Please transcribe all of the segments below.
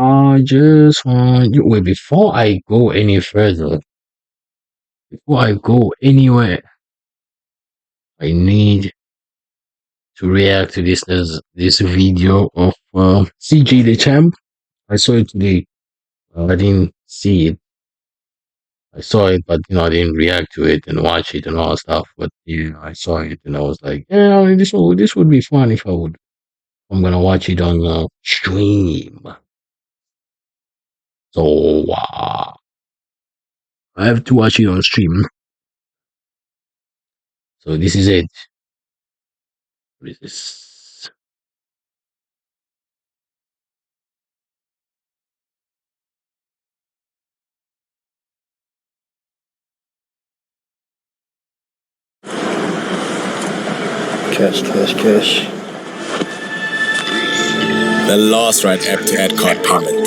I just want you wait before I go any further, before I go anywhere, I need to react to this video of CG the champ. I saw it today. I didn't see it. I saw it, but I didn't react to it and watch it and all that stuff. But yeah, I saw it and I was like, yeah, this would be fun if I would. I'm gonna watch it on stream. So I have to watch it on stream. So this is it. What is this? Cash. The last right app to add card payment.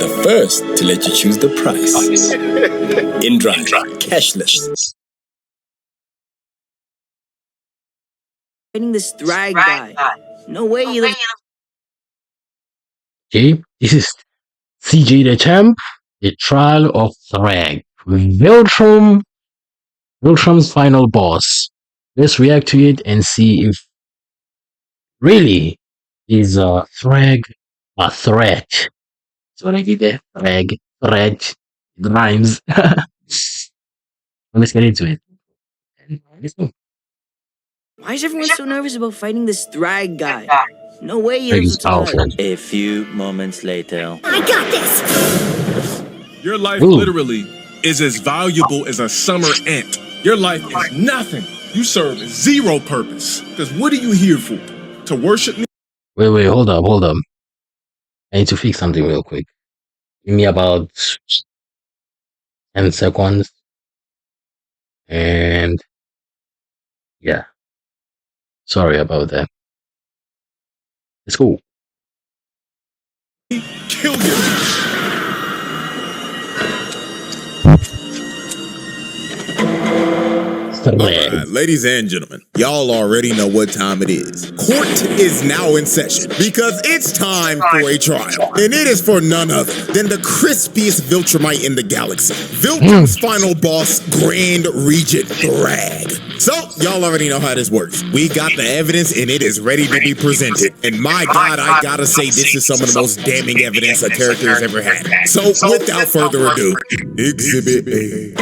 The first to let you choose the price. In-drive, cashless. Fighting this Thragg guy. No way you live. Okay, this is CG the champ, the trial of Thragg. Viltrum's final boss. Let's react to it and see if really is Thragg a threat. That's what I did there. Thragg, threat, it rhymes. Well, let's get into it. Let's go. Why is everyone so nervous about fighting this Thragg guy? No way you Thragg live is powerful. A few moments later. I got this! Your life Ooh. literally is as valuable as a summer ant. Your life is nothing. You serve zero purpose. Because what are you here for? To worship me? Wait, hold up. I need to fix something real quick. Give me about 10 seconds. And yeah. Sorry about that. Let's go. Kill you. Thragg. Ladies and gentlemen, y'all already know what time it is. Court is now in session because it's time for a trial. And it is for none other than the crispiest Viltrumite in the galaxy. Viltrum's final boss, Grand Regent Thragg. So, y'all already know how this works. We got the evidence and it is ready to be presented. And my God, I gotta say this is some of the most damning evidence a character has ever had. So, without further ado, Exhibit A.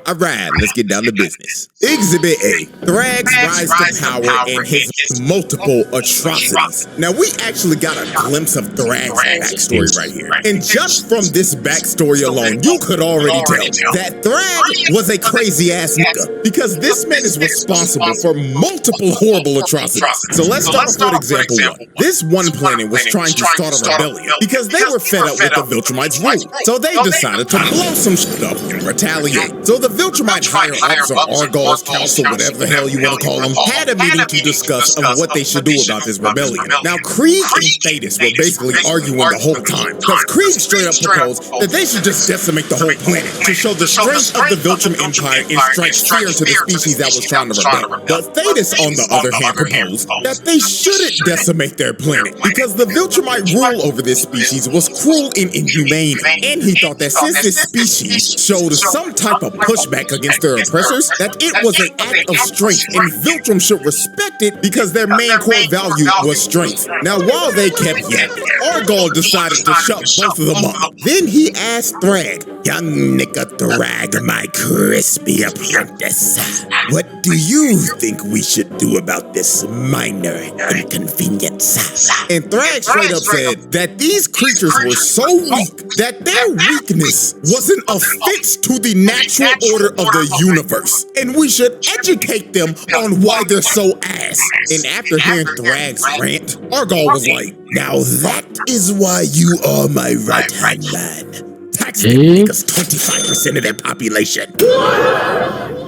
Alright, let's get down to business. Exhibit A, Thragg's rise to power and his multiple atrocities. Now, we actually got a glimpse of Thragg's backstory right here. And just from this backstory alone, you could already tell that Thragg was a crazy-ass nigga, because this man is responsible for multiple horrible atrocities. So let's start off with example one. This one planet was trying to start a rebellion because they were fed up with the Viltrumites' rule. So they decided to blow some shit up and retaliate. So the Viltrumite higher ups or Argall's council, whatever the hell you want to call them, had a meeting to discuss of what they should do about this rebellion. Now, Krieg and Thetis were basically arguing the whole time, because Krieg straight up proposed that they should just decimate the whole planet to show the strength of the Viltrum Empire and strike fear into the species that was trying to rebel. But Thetis, on the other hand, proposed that they shouldn't decimate their planet, because the Viltrumite rule over this species was cruel and inhumane, and he thought that since this species showed some type of pushback against their oppressors, that it was an act of strength, and Viltrum should respect it because their main core value was strength. Now, while they kept yapping, Argall decided to shut both of them up. Then he asked Thragg, "Young nigga Thragg, my crispy apprentice, what do you think we should do about this minor inconvenience?" And Thragg straight up said that these creatures were so weak that their weakness was an offense to the natural order of the universe, and we should educate them on why they're so ass. And after hearing Thragg's rant, Argall was like, "Now that is why you are my right-hand man. Tax them niggas 25% of their population."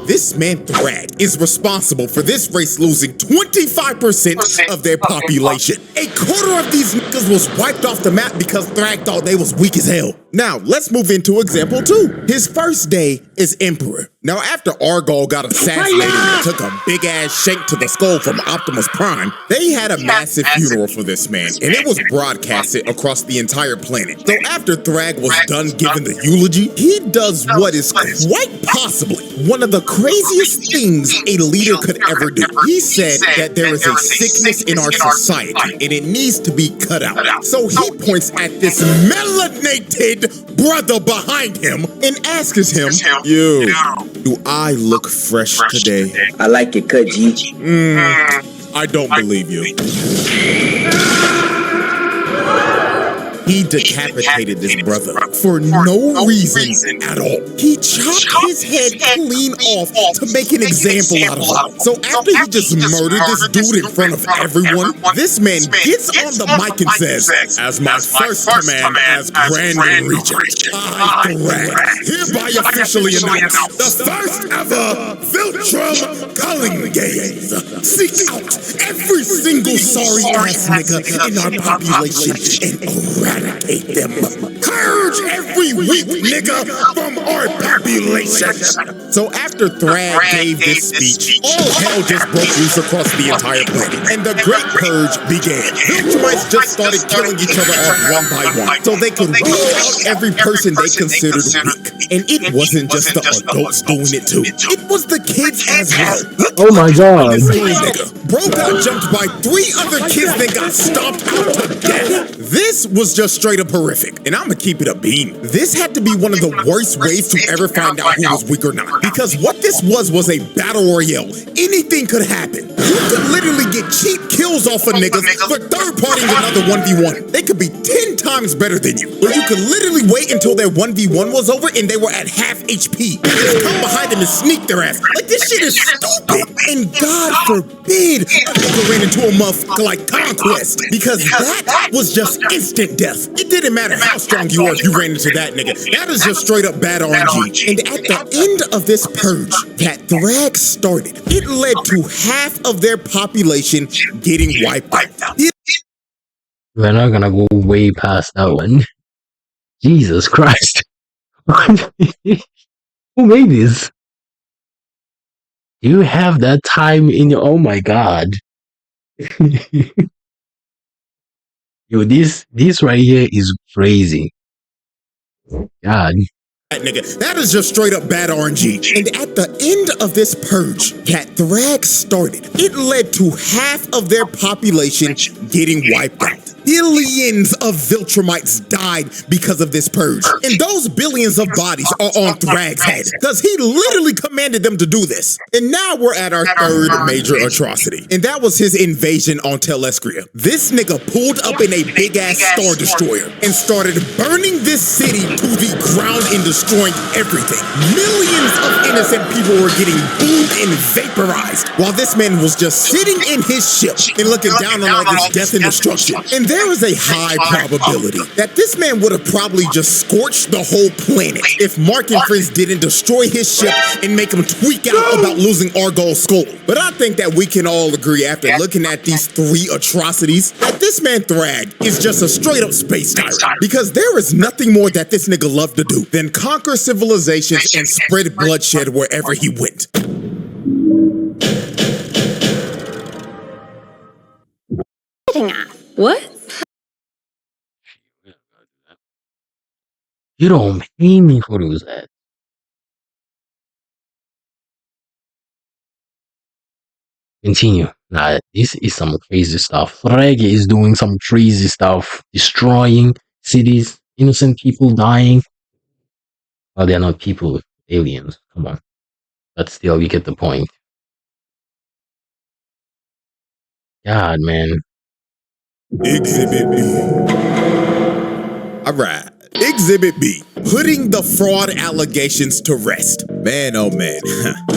This man Thragg is responsible for this race losing 25% of their population. A quarter of these niggas was wiped off the map because Thragg thought they was weak as hell. Now, let's move into example 2. His first day is Emperor. Now, after Argol got assassinated and took a big-ass shank to the skull from Optimus Prime, they had a massive funeral for this man, and it was broadcasted across the entire planet. So after Thragg was done giving the eulogy, he does what is quite possibly one of the craziest things a leader could ever do. He said that there is a sickness in our society, and it needs to be cut out. So he points at this melanated brother behind him and asks him, "Yo, do I look fresh today?" I like it cut, G. I don't believe you. He decapitated this brother for no reason at all. He chopped his head clean off to make an example out of him. So after he just murdered this dude in front of everyone, this man gets on the mic and says, "As my first command as Grand Regent, I, Thragg, hereby officially announce the first ever Viltrum culling games. Seek out every single sorry-ass nigga in our population and eradicate them. Purge every weak nigga from our population." So after Thragg gave this speech, all hell just broke loose across the entire planet, and the Great Purge began. Viltrumites just started killing each other off one by one, so they could weed out every person they considered weak. And it wasn't just the adults doing it too. It was the kids as well. Oh my god. This little nigga, bro got jumped by 3 other kids that got stomped out to death. This was just straight up horrific, and I'ma keep it a beam. This had to be one of the worst ways to ever find out who was weak or not, because what this was a battle royale. Anything could happen. You could literally get cheap kills off of niggas for third-partying another 1v1. They could be 10 times better than you, or you could literally wait until their 1v1 was over and they were at half HP. Just come behind them and sneak their ass. Like, this shit is stupid. And God forbid a nigga ran into a motherfucker like Conquest, because that was just instant death. It didn't matter how strong you were if you ran into that nigga. That is just straight up bad RNG. And at the end of this purge that Thragg started, it led to half of their population getting wiped out. We're not gonna go way past that one. Jesus Christ. Who made this? You have that time in your... Oh my god. Yo, this right here is crazy. God. That nigga, that is just straight up bad RNG. And at the end of this purge that Thragg started, it led to half of their population getting wiped out. Billions of Viltrumites died because of this purge. And those billions of bodies are on Thragg's head, because he literally commanded them to do this. And now we're at our third major atrocity, and that was his invasion on Telescria. This nigga pulled up in a big-ass Star Destroyer and started burning this city to the ground and destroying everything. Millions of innocent people were getting boomed and vaporized, while this man was just sitting in his ship and looking down on all this death and destruction. And there is a high probability that this man would have probably just scorched the whole planet if Mark and friends didn't destroy his ship and make him tweak out about losing Argol's skull. But I think that we can all agree, after looking at these 3 atrocities, that this man Thragg is just a straight up space tyrant, because there is nothing more that this nigga loved to do than conquer civilizations and spread bloodshed wherever he went. What? You don't pay me for those ads. Continue. Nah, this is some crazy stuff. Thragg is doing some crazy stuff, destroying cities, innocent people dying. Well, they're not people, aliens. Come on. But still, you get the point. God, man. Exhibit B. Alright. Exhibit B. Putting the fraud allegations to rest. Man, oh man.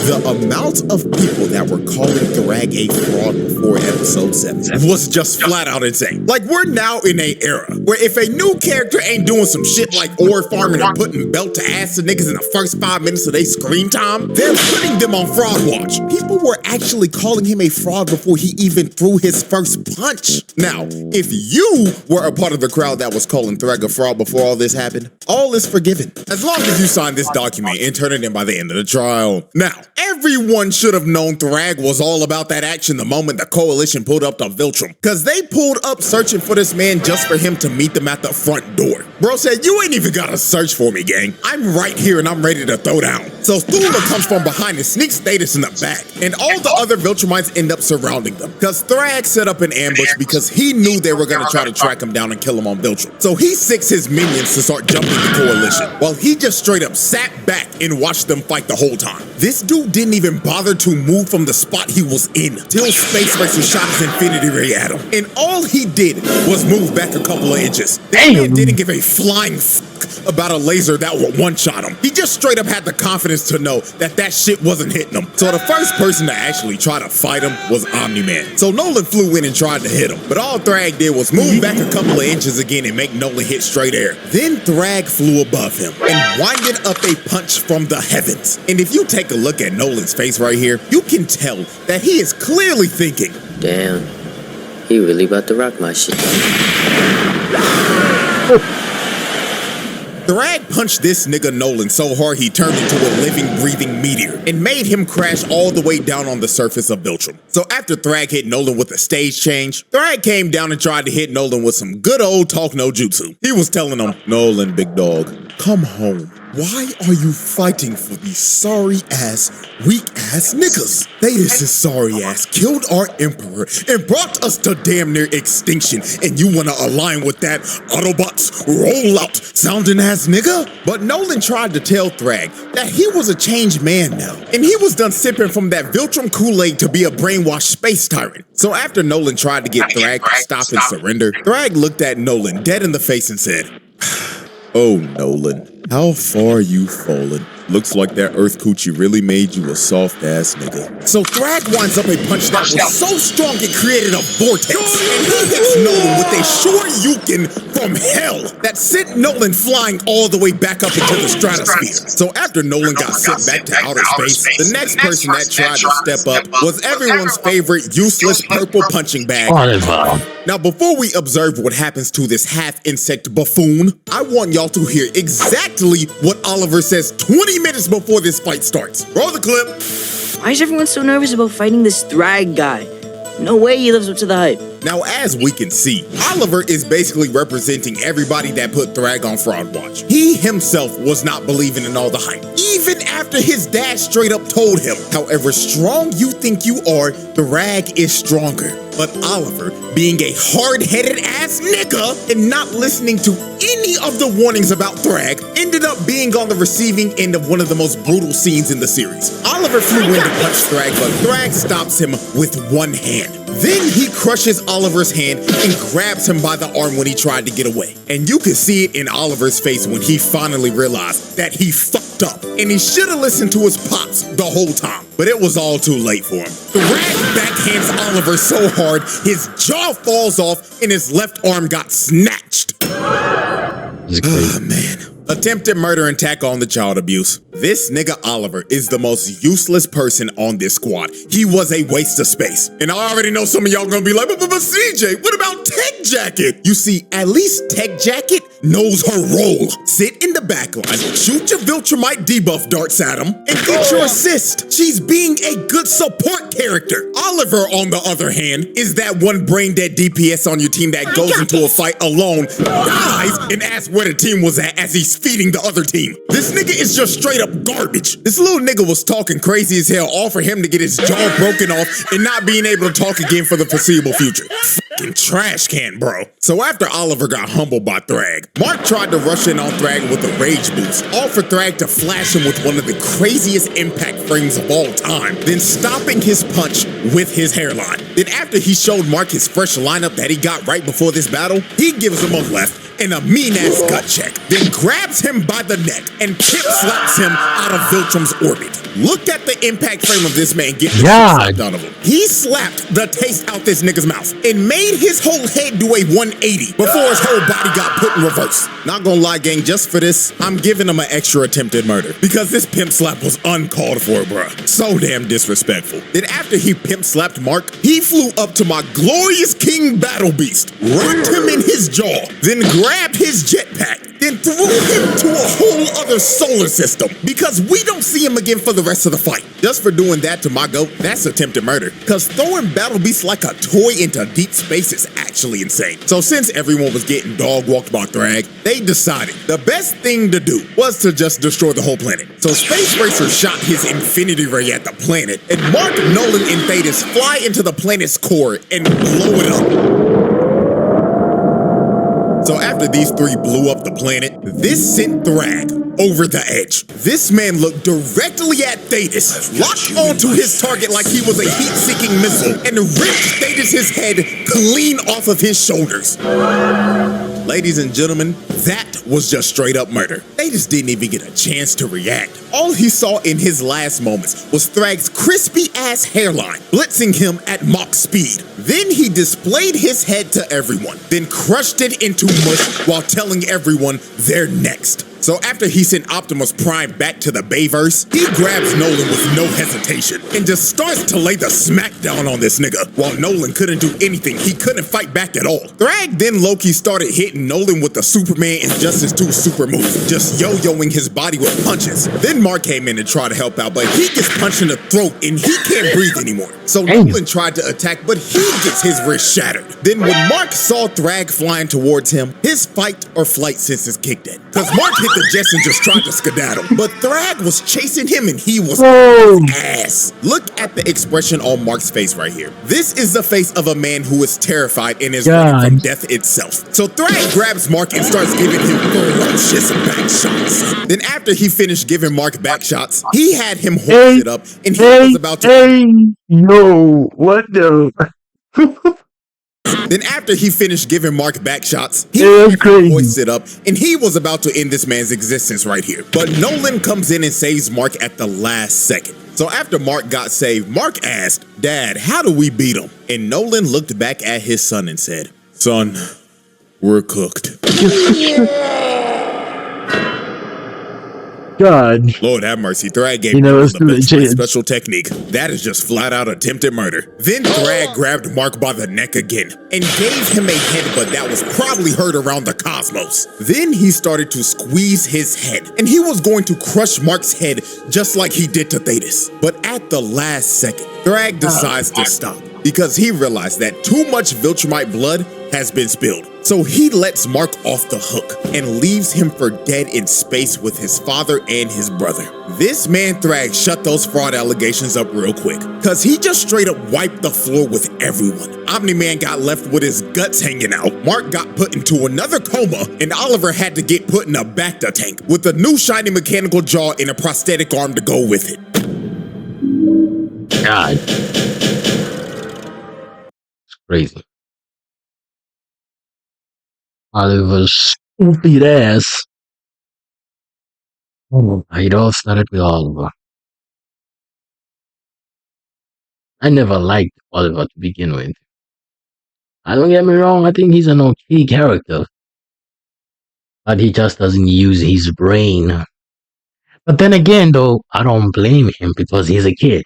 The amount of people that were calling Thragg a fraud before episode 7 was just flat out insane. Like, we're now in an era where if a new character ain't doing some shit like ore farming or putting belt to ass to niggas in the first 5 minutes of their screen time, they're putting them on fraud watch. People were actually calling him a fraud before he even threw his first punch. Now, if you were a part of the crowd that was calling Thragg a fraud before all this this happened, all is forgiven. As long as you sign this document and turn it in by the end of the trial. Now, everyone should have known Thragg was all about that action the moment the coalition pulled up to Viltrum. Cause they pulled up searching for this man just for him to meet them at the front door. Bro said, you ain't even gotta search for me, gang. I'm right here and I'm ready to throw down. So Thula comes from behind and sneaks Status in the back. And all the other Viltrumites end up surrounding them. Cause Thragg set up an ambush because he knew they were gonna try to track him down and kill him on Viltrum. So he sicks his minions to start jumping the coalition, while he just straight up sat back and watched them fight the whole time. This dude didn't even bother to move from the spot he was in till Space Racer shot his Infinity Ray at him. And all he did was move back a couple of inches. That man didn't give a flying fuck about a laser that would one-shot him. He just straight up had the confidence to know that that shit wasn't hitting him. So the first person to actually try to fight him was Omni-Man. So Nolan flew in and tried to hit him, but all Thragg did was move back a couple of inches again and make Nolan hit straight air. Then Thragg flew above him and winded up a punch from the heavens. And if you take a look at Nolan's face right here, you can tell that he is clearly thinking, damn, he really about to rock my shit. Thragg punched this nigga Nolan so hard he turned into a living, breathing meteor and made him crash all the way down on the surface of Viltrum. So after Thragg hit Nolan with a stage change, Thragg came down and tried to hit Nolan with some good old talk no jutsu. He was telling him, Nolan, big dog, come home. Why are you fighting for these sorry-ass, weak-ass niggas? Thetis' sorry-ass killed our emperor and brought us to damn near extinction, and you wanna align with that Autobots rollout sounding ass nigga? But Nolan tried to tell Thragg that he was a changed man now, and he was done sipping from that Viltrum Kool-Aid to be a brainwashed space tyrant. So after Nolan tried to get Thragg to stop and surrender, Thragg looked at Nolan dead in the face and said, oh, Nolan, how far you fallen. Looks like that Earth Coochie really made you a soft-ass nigga. So Thragg winds up a punch that was so strong it created a vortex, and he hits Nolan with a Shoryuken from hell that sent Nolan flying all the way back up into the stratosphere. So after Nolan got sent back to outer space, the next person that tried to step up was everyone's favorite useless purple punching bag. Now, before we observe what happens to this half-insect buffoon, I want y'all to hear exactly what Oliver says 20 minutes before this fight starts. Roll the clip. Why is everyone so nervous about fighting this Thragg guy? No way he lives up to the hype. Now, as we can see, Oliver is basically representing everybody that put Thragg on Fraud Watch. He himself was not believing in all the hype, even after his dad straight up told him, however strong you think you are, Thragg is stronger. But Oliver, being a hard-headed ass nigga and not listening to any of the warnings about Thragg, ended up being on the receiving end of one of the most brutal scenes in the series. Oliver flew in to punch Thragg, but Thragg stops him with one hand. Then he crushes Oliver's hand and grabs him by the arm when he tried to get away. And you can see it in Oliver's face when he finally realized that he fucked up and he should have listened to his pops the whole time. But it was all too late for him. Thragg backhands Oliver so hard his jaw falls off and his left arm got snatched. Oh, man. Attempted murder and tackle on the child abuse. This nigga Oliver is the most useless person on this squad. He was a waste of space. And I already know some of y'all gonna be like, but CJ, what about Tech Jacket? You see, at least Tech Jacket knows her role. Sit in the back line, shoot your Viltrumite debuff darts at him, and get your assist. She's being a good support character. Oliver, on the other hand, is that one brain-dead DPS on your team that goes into a fight alone, dies, and asks where the team was at as he's feeding the other team. This nigga is just straight up garbage. This little nigga was talking crazy as hell, all for him to get his jaw broken off and not being able to talk again for the foreseeable future. Fucking trash can, bro. So after Oliver got humbled by Thragg, Mark tried to rush in on Thragg with a rage boost, all for Thragg to flash him with one of the craziest impact frames of all time, then stopping his punch with his hairline. Then after he showed Mark his fresh lineup that he got right before this battle, he gives him a left and a mean-ass gut check, then grabs him by the neck and pip slaps him out of Viltrum's orbit. Look at the impact frame of this man get the slapped out of him. He slapped the taste out this nigga's mouth and made his whole head do a 180 before his whole body got put in reverse. Not gonna lie, gang, just for this, I'm giving him an extra attempted murder because this pimp slap was uncalled for, bruh. So damn disrespectful. Then after he pimp slapped Mark, he flew up to my glorious King Battle Beast, rocked him in his jaw, then grabbed his jetpack, then threw him to a whole other solar system because we don't see him again for the rest of the fight. Just for doing that to my goat, that's attempted murder. Cause throwing battle beasts like a toy into deep space is actually insane. So since everyone was getting dog walked by Thragg, they decided the best thing to do was to just destroy the whole planet. So Space Racer shot his infinity ray at the planet, and Mark, Nolan, and Thetis fly into the planet's core and blow it up. So after these three blew up the planet, this sent Thragg over the edge. This man looked directly at Thetis, locked onto his target like he was a heat-seeking missile, and ripped Thetis' head clean off of his shoulders. Ladies and gentlemen, that was just straight up murder. Thetis didn't even get a chance to react. All he saw in his last moments was Thragg's crispy-ass hairline, blitzing him at Mach speed. Then he displayed his head to everyone, then crushed it into mush while telling everyone they're next. So after he sent Optimus Prime back to the Bayverse, he grabs Nolan with no hesitation and just starts to lay the smackdown on this nigga. While Nolan couldn't do anything, he couldn't fight back at all. Thragg then low-key started hitting Nolan with the Superman Injustice 2 super move, just yo-yoing his body with punches. Then Mark came in and tried to help out, but he gets punched in the throat and he can't breathe anymore. So Nolan tried to attack, but he gets his wrist shattered. Then when Mark saw Thragg flying towards him, his fight or flight senses kicked in. Cause Mark hit the jets and just tried to skedaddle, but Thragg was chasing him and he was ass. Look at the expression on Mark's face right here. This is the face of a man who is terrified and is running from death itself. So Thragg grabs Mark and starts giving him ferocious back shots. Then after he finished giving Mark back shots, he had him hoisted up and he was about to no, what the? Then after he finished giving Mark back shots, he hoisted up and he was about to end this man's existence right here. But Nolan comes in and saves Mark at the last second. So after Mark got saved, Mark asked, "Dad, how do we beat him?" And Nolan looked back at his son and said, "Son, we're cooked." God. Lord have mercy, Thragg gave him the special technique. That is just flat out attempted murder. Then Thragg grabbed Mark by the neck again and gave him a headbutt that was probably heard around the cosmos. Then he started to squeeze his head and he was going to crush Mark's head just like he did to Thetis. But at the last second, Thragg decides to stop because he realized that too much Viltrumite blood has been spilled. So he lets Mark off the hook and leaves him for dead in space with his father and his brother. This man Thragg shut those fraud allegations up real quick, cause he just straight up wiped the floor with everyone. Omni-Man got left with his guts hanging out, Mark got put into another coma, and Oliver had to get put in a Bacta tank with a new shiny mechanical jaw and a prosthetic arm to go with it. God. It's crazy. Oliver's stupid ass. Oh, it all started with Oliver. I never liked Oliver to begin with. Don't get me wrong, I think he's an okay character. But he just doesn't use his brain. But then again, though, I don't blame him because he's a kid.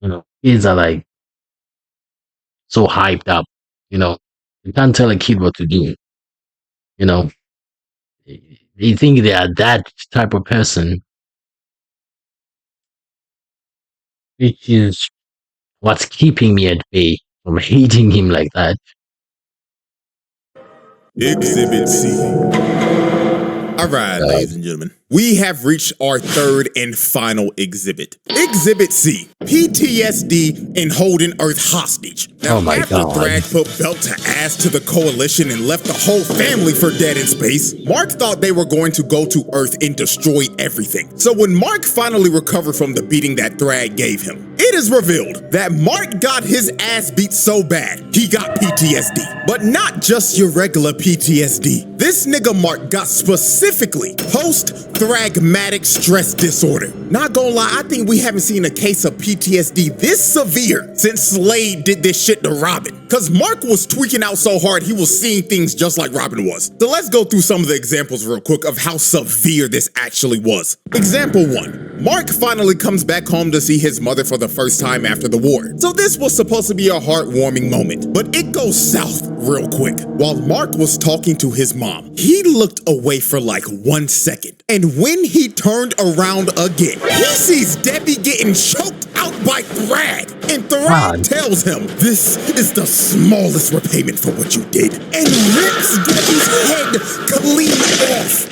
You know, kids are like so hyped up. You know, you can't tell a kid what to do. You know, they think they are that type of person, which is what's keeping me at bay from hating him like that. Exhibit C. All right, ladies and gentlemen, we have reached our third and final exhibit. Exhibit C, PTSD and holding Earth hostage. Now, after Thragg put belt to ass to the coalition and left the whole family for dead in space, Mark thought they were going to go to Earth and destroy everything. So when Mark finally recovered from the beating that Thragg gave him, it is revealed that Mark got his ass beat so bad, he got PTSD. But not just your regular PTSD. This nigga Mark got specifically post-thragmatic stress disorder. Not gonna lie, I think we haven't seen a case of PTSD this severe since Slade did this shit to Robin. Cause Mark was tweaking out so hard he was seeing things just like Robin was. So let's go through some of the examples real quick of how severe this actually was. Example 1. Mark finally comes back home to see his mother for the first time after the war. So this was supposed to be a heartwarming moment, but it goes south real quick. While Mark was talking to his mom, he looked away for like 1 second. And when he turned around again, he sees Debbie getting choked out by Thragg. And Thragg tells him, "This is the smallest repayment for what you did," and rips Debbie's head clean off.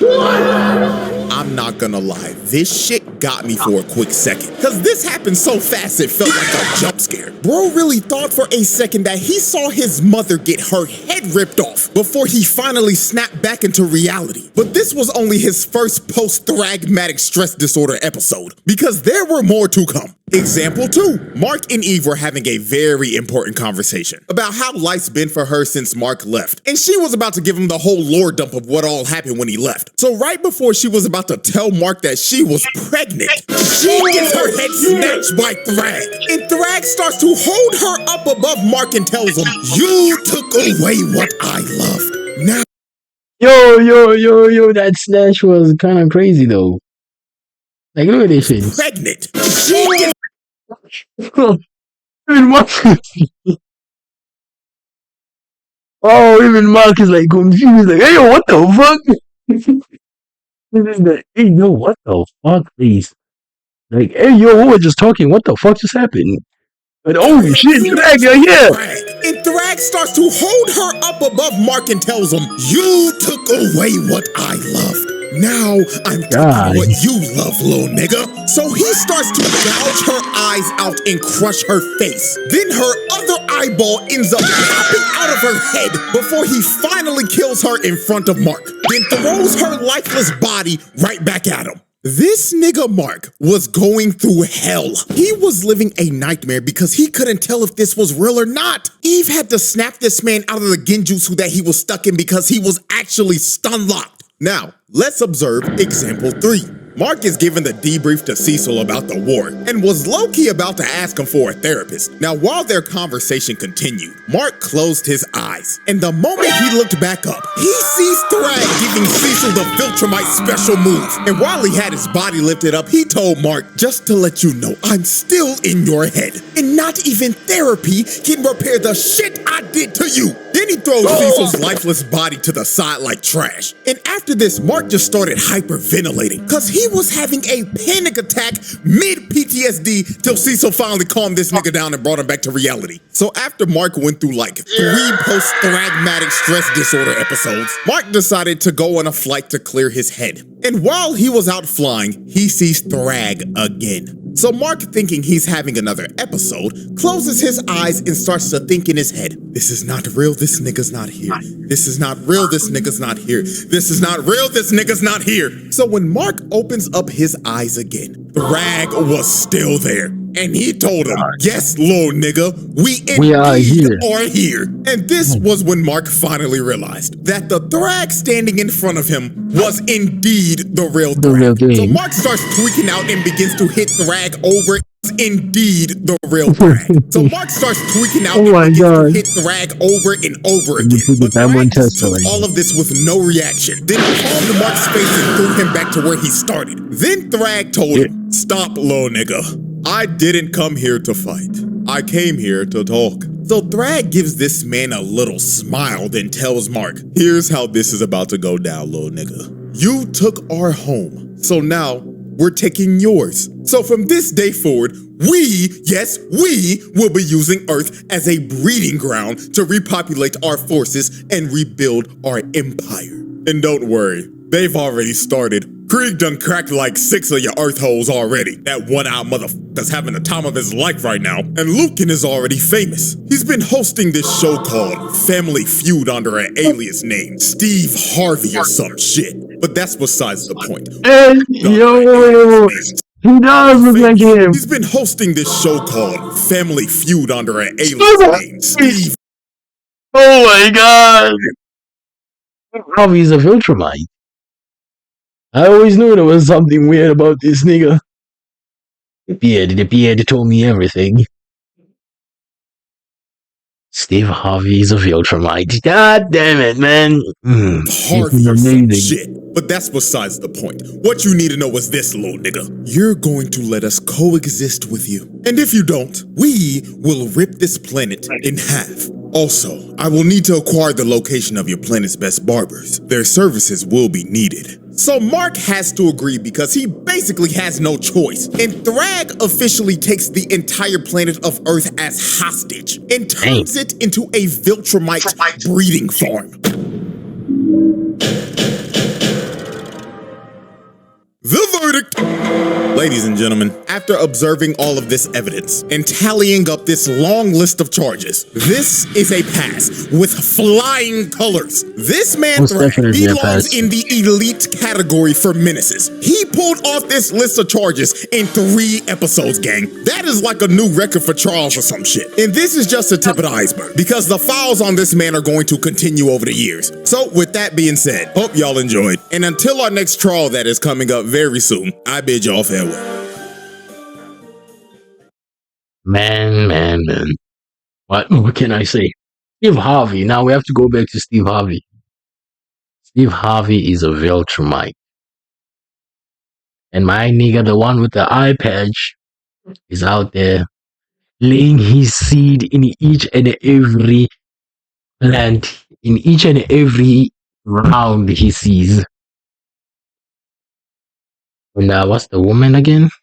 I'm not gonna lie, this shit got me for a quick second. Cause this happened so fast it felt like a jump scare. Bro really thought for a second that he saw his mother get her head ripped off before he finally snapped back into reality. But this was only his first post-thragmatic stress disorder episode, because there were more to come. Example 2. Mark and Eve were having a very important conversation about how life's been for her since Mark left, and she was about to give him the whole lore dump of what all happened when he left. So right before she was about to tell Mark that she was pregnant, she gets her head snatched by Thragg, and Thragg starts to hold her up above Mark and tells him, "You took away what I loved. Now..." Yo, that snatch was kind of crazy though. Like, look at this shit. Pregnant. She gets Even Mark, even Mark is like confused. Like, hey, yo, what the fuck? This is like, hey, yo, what the fuck, please? Like, hey, yo, we were just talking. What the fuck just happened? But oh shit, Thragg, yeah. And Thragg starts to hold her up above Mark and tells him, "You took away what I loved. Now I'm taking what you love, little nigga." So he starts to gouge her eyes out and crush her face. Then her other eyeball ends up popping out of her head before he finally kills her in front of Mark. Then throws her lifeless body right back at him. This nigga Mark was going through hell. He was living a nightmare because he couldn't tell if this was real or not. Eve had to snap this man out of the genjutsu that he was stuck in because he was actually stun locked. Now, let's observe example 3. Mark is giving the debrief to Cecil about the war and was low-key about to ask him for a therapist. Now, while their conversation continued, Mark closed his eyes, and the moment he looked back up, he sees Thragg giving Cecil the Viltrumite special move. And while he had his body lifted up, he told Mark, "Just to let you know, I'm still in your head, and not even therapy can repair the shit I did to you." Then he throws Cecil's lifeless body to the side like trash. And after this, Mark just started hyperventilating because he was having a panic attack mid-PTSD till Cecil finally calmed this nigga down and brought him back to reality. So after Mark went through like 3 post-thragmatic stress disorder episodes, Mark decided to go on a flight to clear his head. And while he was out flying, he sees Thragg again. So Mark, thinking he's having another episode, closes his eyes and starts to think in his head, "This is not real, this nigga's not here. This is not real, this nigga's not here. This is not real, this nigga's not here." So when Mark opens up his eyes again, Thragg was still there. And he told him, "Yes, little nigga, we are here. And this was when Mark finally realized that the Thragg standing in front of him was indeed the real Thragg. So Mark starts tweaking out and begins to hit Thragg over. Indeed, the real Thragg. So Mark starts tweaking out and begins to hit Thragg over and over again. But Thragg just took all of this with no reaction. Then calmed Mark's face and threw him back to where he started. Then Thragg told him, "Stop, little nigga. I didn't come here to fight. I came here to talk." So Thragg gives this man a little smile, then tells Mark, "Here's how this is about to go down, little nigga. You took our home, so now we're taking yours. So from this day forward, we will be using Earth as a breeding ground to repopulate our forces and rebuild our empire. And don't worry, they've already started. Krieg done cracked like 6 of your Earth holes already. That one-eyed motherfucker's having the time of his life right now. And Lucan is already famous. He's been hosting this show called Family Feud under an alias name, Steve Harvey or some shit. But that's besides the point. Hey, yo, he does look like him. He's been hosting this show called Family Feud under an alias name, Steve. Oh my god. Harvey's a Viltrumite. I always knew there was something weird about this nigga. The beard told me everything. Steve Harvey is a Viltrumite. God damn it, man. Hard This is for some amazing. shit. But that's besides the point. What you need to know is this, little nigga. You're going to let us coexist with you. And if you don't, we will rip this planet in half. Also, I will need to acquire the location of your planet's best barbers. Their services will be needed. So Mark has to agree because he basically has no choice. And Thragg officially takes the entire planet of Earth as hostage and turns it into a Viltrumite breeding farm. The verdict! Ladies and gentlemen, after observing all of this evidence and tallying up this long list of charges, this is a pass with flying colors. This man Most Thragg definitely a belongs pass. in the elite category for menaces. He pulled off this list of charges in 3 episodes, gang. That is like a new record for Charles or some shit. And this is just the tip of the iceberg, because the files on this man are going to continue over the years. So with that being said, hope y'all enjoyed. And until our next trial that is coming up very soon, I bid y'all farewell. Man. What can I say? Steve Harvey. Now we have to go back to Steve Harvey. Steve Harvey is a Viltrumite. And my nigga, the one with the eye patch, is out there laying his seed in each and every plant, in each and every round he sees. And what's the woman again? What's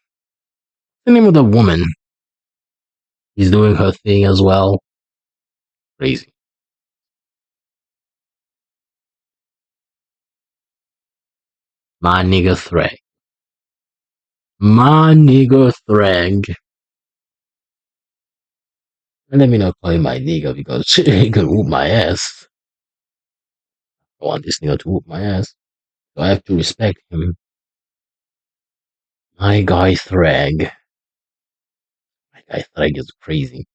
the name of the woman? He's doing her thing as well. Crazy. My nigga Thragg. And let me not call him my nigga because he can whoop my ass. I want this nigga to whoop my ass. So I have to respect him. My guy Thragg. My guy Thragg is crazy.